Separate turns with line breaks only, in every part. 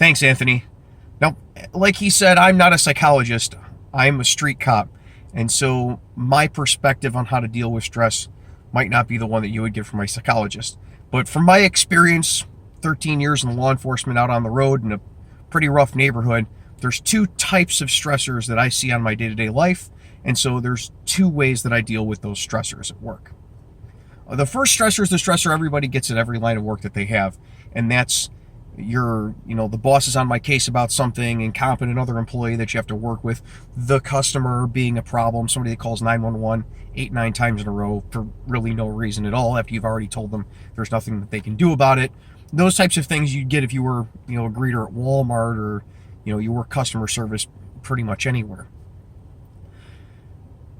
Thanks, Anthony. Now, like he said, I'm not a psychologist. I'm a street cop. And so my perspective on how to deal with stress might not be the one that you would get from my psychologist. But from my experience, 13 years in law enforcement out on the road in a pretty rough neighborhood, there's two types of stressors that I see on my day-to-day life. And so there's two ways that I deal with those stressors at work. The first stressor is the stressor everybody gets at every line of work that they have. And that's the boss is on my case about something, incompetent other employee that you have to work with, the customer being a problem, somebody that calls 911 8-9 times in a row for really no reason at all after you've already told them there's nothing that they can do about it. Those types of things you'd get if you were, a greeter at Walmart or, you work customer service pretty much anywhere.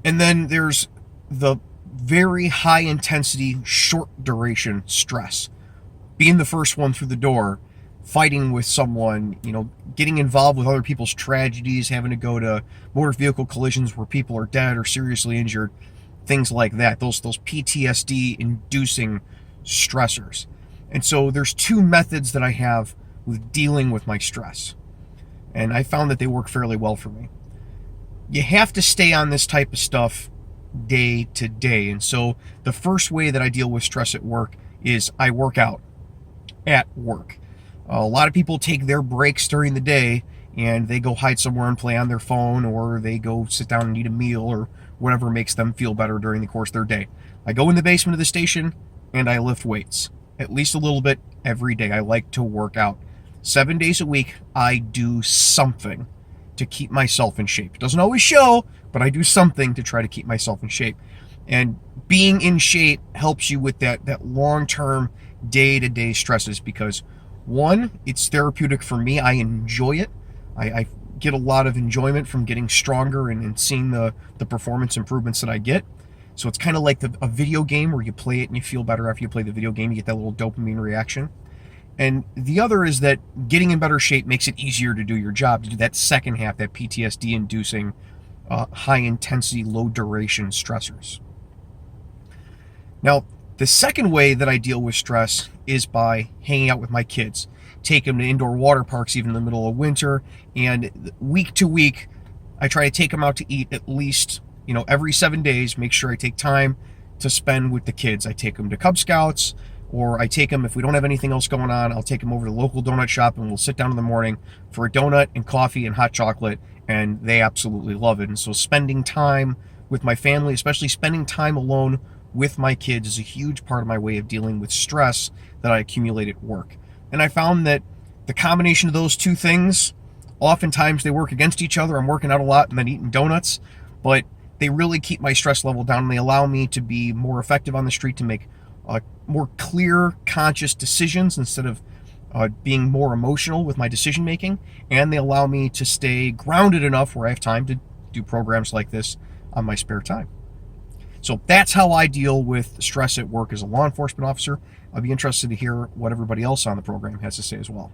And then there's the very high intensity, short duration stress. Being the first one through the door, fighting with someone, getting involved with other people's tragedies, having to go to motor vehicle collisions where people are dead or seriously injured, things like that. Those PTSD inducing stressors. And so there's two methods that I have with dealing with my stress. And I found that they work fairly well for me. You have to stay on this type of stuff day to day. And so the first way that I deal with stress at work is I work out at work. A lot of people take their breaks during the day and they go hide somewhere and play on their phone, or they go sit down and eat a meal or whatever makes them feel better during the course of their day. I go in the basement of the station and I lift weights, at least a little bit every day. I like to work out. 7 days a week, I do something to keep myself in shape. It doesn't always show, but I do something to try to keep myself in shape. And being in shape helps you with that long-term, day-to-day stresses because, one, it's therapeutic for me. I enjoy it. I get a lot of enjoyment from getting stronger and seeing the performance improvements that I get. So it's kind of like a video game where you play it and you feel better after you play the video game. You get that little dopamine reaction. And the other is that getting in better shape makes it easier to do your job, to do that second half, that PTSD-inducing, high-intensity, low-duration stressors. Now, the second way that I deal with stress is by hanging out with my kids. Take them to indoor water parks even in the middle of winter, and week to week, I try to take them out to eat at least, every 7 days, make sure I take time to spend with the kids. I take them to Cub Scouts, or I take them, if we don't have anything else going on, I'll take them over to the local donut shop and we'll sit down in the morning for a donut and coffee and hot chocolate, and they absolutely love it. And so spending time with my family, especially spending time alone with my kids, is a huge part of my way of dealing with stress that I accumulate at work. And I found that the combination of those two things, oftentimes they work against each other. I'm working out a lot and then eating donuts, but they really keep my stress level down and they allow me to be more effective on the street, to make more clear, conscious decisions instead of being more emotional with my decision making. And they allow me to stay grounded enough where I have time to do programs like this on my spare time. So that's how I deal with stress at work as a law enforcement officer. I'll be interested to hear what everybody else on the program has to say as well.